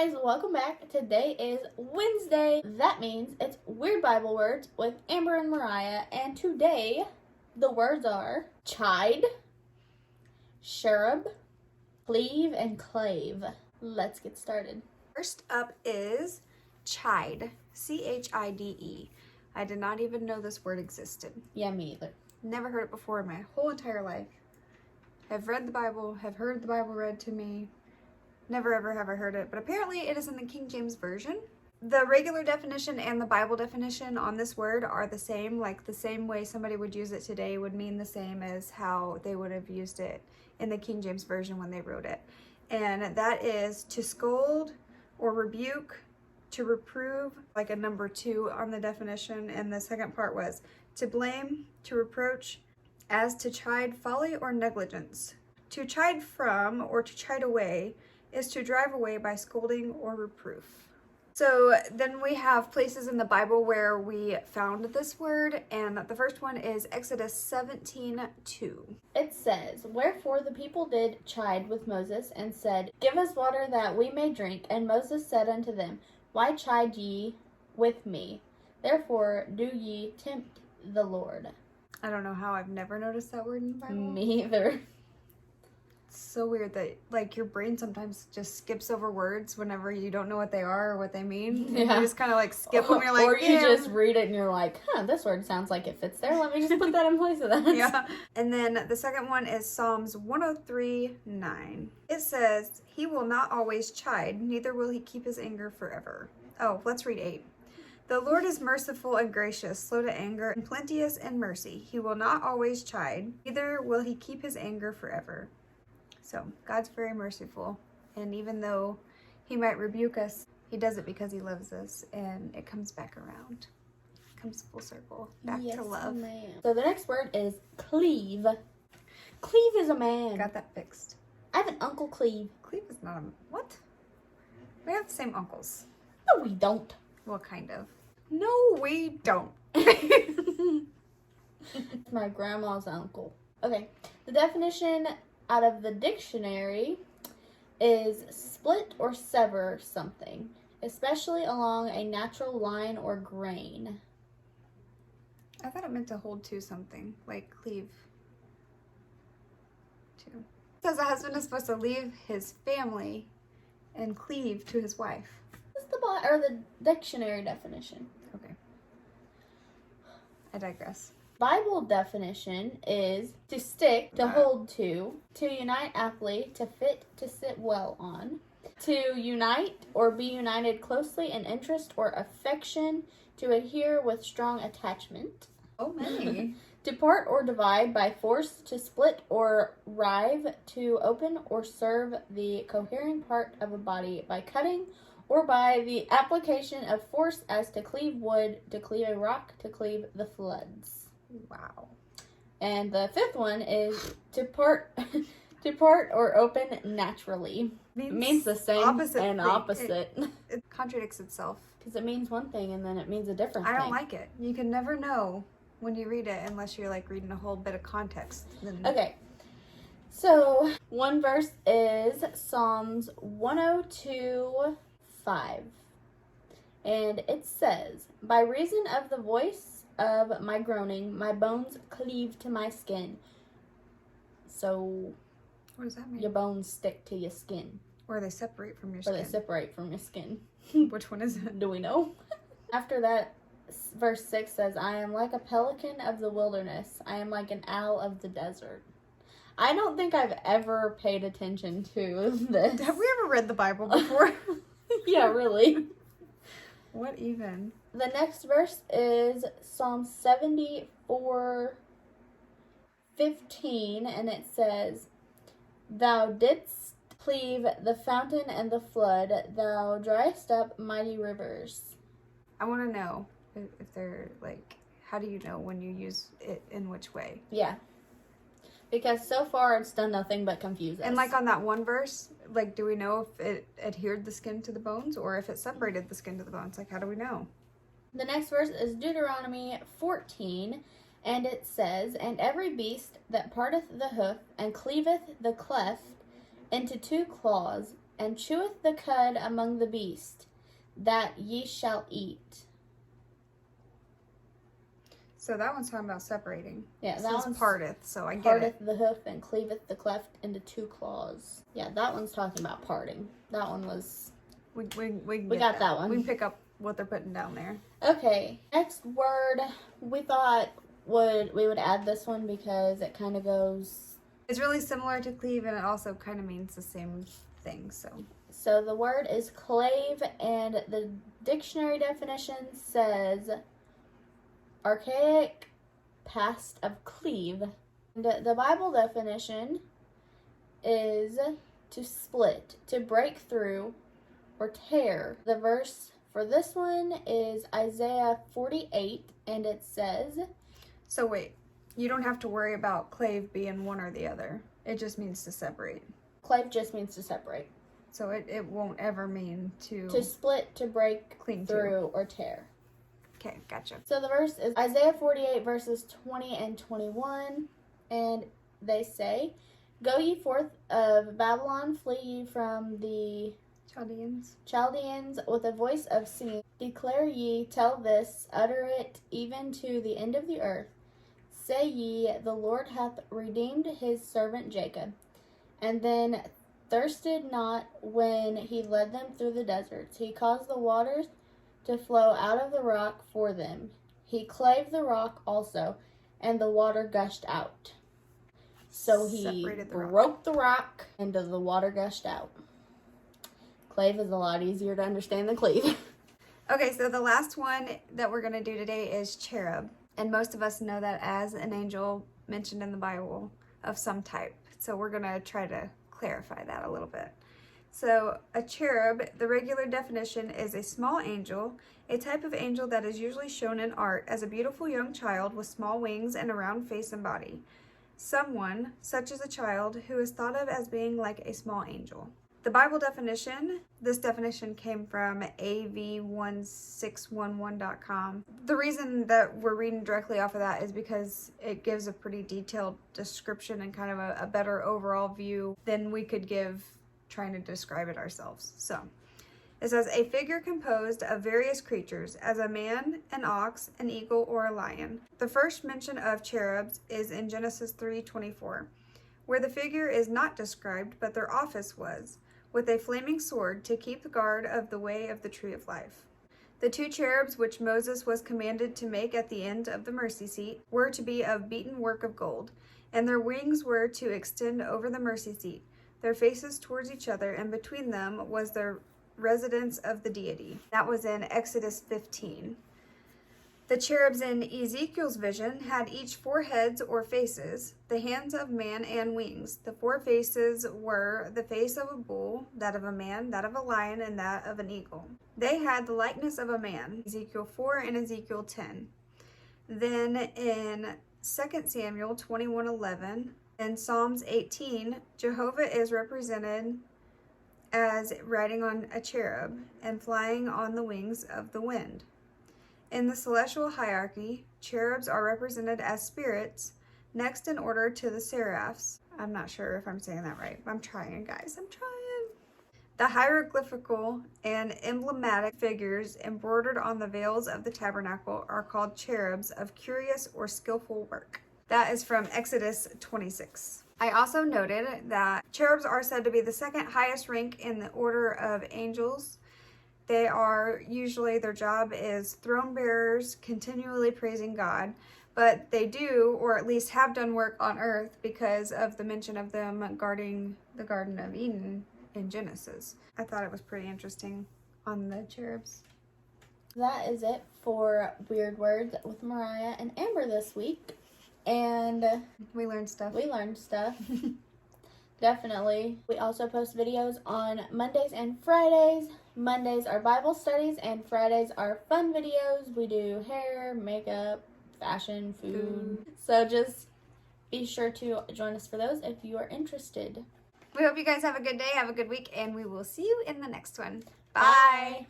guys, welcome back. Today is Wednesday. That means it's Weird Bible Words with Amber and Mariah. And today, the words are chide, cherub, cleave, and clave. Let's get started. First up is chide, C-H-I-D-E. I did not even know this word existed. Yeah, me either. Never heard it before in my whole entire life. Have read the Bible, have heard the Bible read to me. Never ever have I heard it, but apparently it is in the King James Version. The regular definition and the Bible definition on this word are the same, like the same way somebody would use it today would mean the same as how they would have used it in the King James Version when they wrote it. And that is to scold or rebuke, to reprove, like a number 2 on the definition. And the second part was to blame, to reproach, as to chide folly or negligence. To chide from or to chide away is to drive away by scolding or reproof. So then we have places in the Bible where we found this word, and the first one is Exodus 17:2. It says, "Wherefore the people did chide with Moses, and said, Give us water that we may drink. And Moses said unto them, Why chide ye with me? Therefore do ye tempt the Lord." I don't know how I've never noticed that word in the Bible. Me either. It's so weird that like your brain sometimes just skips over words whenever you don't know what they are or what they mean. Yeah. You just kind of like skip them. You're like, or you just read it and you're like, this word sounds like it fits there. Let me just put that in place of that. Yeah. And then the second one is Psalms 103:9. It says, "He will not always chide, neither will he keep his anger forever." Oh, let's read 8. "The Lord is merciful and gracious, slow to anger, and plenteous in mercy. He will not always chide, neither will he keep his anger forever." So, God's very merciful, and even though he might rebuke us, he does it because he loves us, and it comes back around. It comes full circle, back to love. Ma'am. So the next word is cleave. Cleave is a man. Got that fixed. I have an Uncle Cleave. Cleve is not a... What? We have the same uncles. No, we don't. Well, kind of. No, we don't. It's my grandma's uncle. Okay, the definition out of the dictionary is split or sever something, especially along a natural line or grain. I thought it meant to hold to something, like cleave to. It says a husband is supposed to leave his family and cleave to his wife. This is the dictionary definition. Okay. I digress. Bible definition is to stick, to hold to unite aptly, to fit, to sit well on, to unite or be united closely in interest or affection, to adhere with strong attachment. Oh, many. To part or divide by force, to split or rive, to open or serve the cohering part of a body by cutting or by the application of force, as to cleave wood, to cleave a rock, to cleave the floods. Wow. And the fifth one is to part or open naturally. It means the same opposite. It contradicts itself. Because it means one thing and then it means a different I thing. don't like it. You can never know when you read it unless you're like reading a whole bit of context. Okay. So, one verse is Psalms 102:5. And it says, "By reason of the voice of my groaning, my bones cleave to my skin." So, what does that mean? your bones stick to your skin. Or they separate from your skin. Or they separate from your skin. Which one is it? Do we know? After that, verse 6 says, "I am like a pelican of the wilderness. I am like an owl of the desert." I don't think I've ever paid attention to this. Have we ever read the Bible before? Yeah, really. What even? The next verse is Psalm 74:15, and it says, "Thou didst cleave the fountain and the flood, thou driest up mighty rivers." I want to know if they're like, how do you know when you use it in which way? Yeah. Because so far it's done nothing but confuse us. And like on that one verse, like, do we know if it adhered the skin to the bones or if it separated the skin to the bones? Like, how do we know? The next verse is Deuteronomy 14, and it says, "And every beast that parteth the hoof and cleaveth the cleft into two claws, and cheweth the cud among the beasts, that ye shall eat. So that one's talking about separating. Yeah, This that is one's parteth, so I get parteth it. the hoof and cleaveth the cleft into two claws. Yeah, that one's talking about parting. That one was... We got that one. We can pick up what they're putting down there. Okay, next word, we thought we would add this one because it kind of goes... It's really similar to cleave, and it also kind of means the same thing, so. So the word is clave, and the dictionary definition says archaic past of cleave. And the Bible definition is to split, to break through, or tear. The verse for this one is Isaiah 48, and it says... So wait, you don't have to worry about clave being one or the other. It just means to separate. Clave just means to separate. So it won't ever mean to... To split, to break clean through, or tear. Okay, gotcha. So the verse is Isaiah 48 verses 20 and 21, and they say, Go ye forth of Babylon, flee ye from the Chaldeans with a voice of singing. Declare ye, tell this, utter it even to the end of the earth. Say ye, the Lord hath redeemed his servant Jacob, and then thirsted not when he led them through the deserts. He caused the waters to flow out of the rock for them. He clave the rock also, and the water gushed out. So he broke the rock, and the water gushed out. Clave is a lot easier to understand than cleave. Okay, so the last one that we're going to do today is cherub. And most of us know that as an angel mentioned in the Bible of some type. So we're going to try to clarify that a little bit. So a cherub, the regular definition, is a small angel, a type of angel that is usually shown in art as a beautiful young child with small wings and a round face and body. Someone, such as a child, who is thought of as being like a small angel. The Bible definition, this definition came from av1611.com. The reason that we're reading directly off of that is because it gives a pretty detailed description and kind of a better overall view than we could give trying to describe it ourselves. So it says, a figure composed of various creatures, as a man, an ox, an eagle, or a lion. The first mention of cherubs is in Genesis 3:24, where the figure is not described, but their office was, with a flaming sword to keep guard of the way of the tree of life. The two cherubs which Moses was commanded to make at the end of the mercy seat were to be of beaten work of gold, and their wings were to extend over the mercy seat, their faces towards each other, and between them was the residence of the deity. That was in Exodus 15. The cherubs in Ezekiel's vision had each 4 heads or faces, the hands of man and wings. The 4 faces were the face of a bull, that of a man, that of a lion, and that of an eagle. They had the likeness of a man, Ezekiel 4 and Ezekiel 10. Then in 2 Samuel 21:11, in Psalms 18, Jehovah is represented as riding on a cherub and flying on the wings of the wind. In the celestial hierarchy, cherubs are represented as spirits, next in order to the seraphs. I'm not sure if I'm saying that right. I'm trying, guys. I'm trying. The hieroglyphical and emblematic figures embroidered on the veils of the tabernacle are called cherubs of curious or skillful work. That is from Exodus 26. I also noted that cherubs are said to be the second highest rank in the order of angels. They are usually, their job is throne bearers, continually praising God, but they do, or at least have done work on earth because of the mention of them guarding the Garden of Eden in Genesis. I thought it was pretty interesting on the cherubs. That is it for Weird Words with Mariah and Amber this week. And we learned stuff. Definitely. We also post videos on Mondays and Fridays. Mondays are Bible studies and Fridays are fun videos. We do hair, makeup, fashion, food. So just be sure to join us for those if you are interested. We hope you guys have a good day, have a good week, and we will see you in the next one. Bye. Bye.